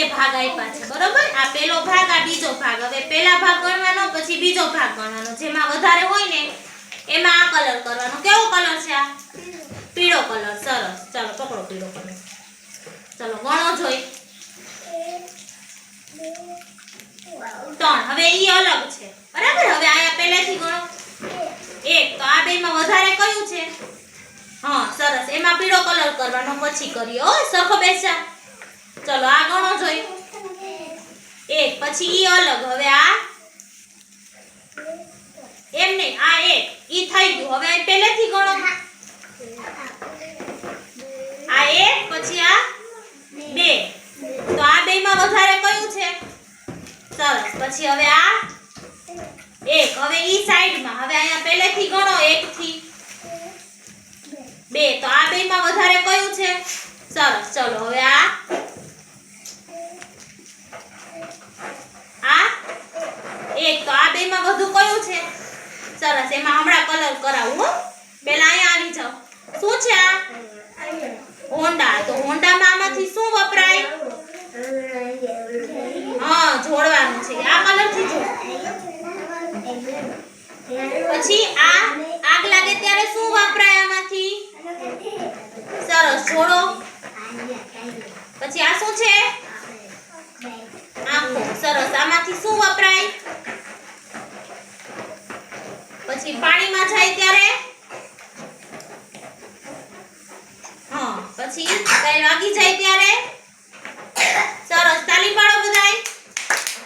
ભાગ આપ્યા છે બરોબર આ પહેલો ભાગ આ બીજો ભાગ હવે પહેલા ભાગ ગણવાનો પછી બીજો ભાગ ગણવાનો જેમાં વધારે હોય ને એમાં આ કલર કરવાનો કેવો કલર છે આ પીળો કલર સરસ ચાલો પકડો પીળો કલર ચાલો ગણો જોઈ 3 હવે ઈ અલગ છે બરાબર હવે આયા પહેલેથી ગણો 1 તો આ બેમાં વધારે કયું છે હા સરસ એમાં પીળો કલર કરવાનો પછી કરીએ હો સરખો બેસા ચલો આ ગણો જોઈ 1 પછી ઈ અલગ હવે આ એમ નહીં આ 1 ઈ થઈ ગયું હવે પહેલેથી ગણો આ 1 પછી આ 2 તો આ બેમાં વધારે કયું છે સરસ પછી હવે આ 1 હવે ઈ સાઈડમાં હવે અહીંયા પહેલેથી ગણો 1 થી 2 તો આ બેમાં વધારે કયું છે સરસ ચલો હવે આ 1 તો આ બેમાં વધુ કયું છે સરસ એમાં હમણાં કલર કરાવું હો પહેલા અહીંયા આવી જાઓ શું છે આ હોન્ડા તો હોન્ડામાં આમાંથી શું વપરાય હા જોડવાનું છે આ કલરથી જોડ પછી આ આગ લાગે ત્યારે શું વપરાય આમાંથી સરસ જોડો પછી આ શું છે આંખો સરસ આમાંથી શું વપરાય પછી પાણીમાં જાય ત્યારે હા પછી કઈ વાગી જાય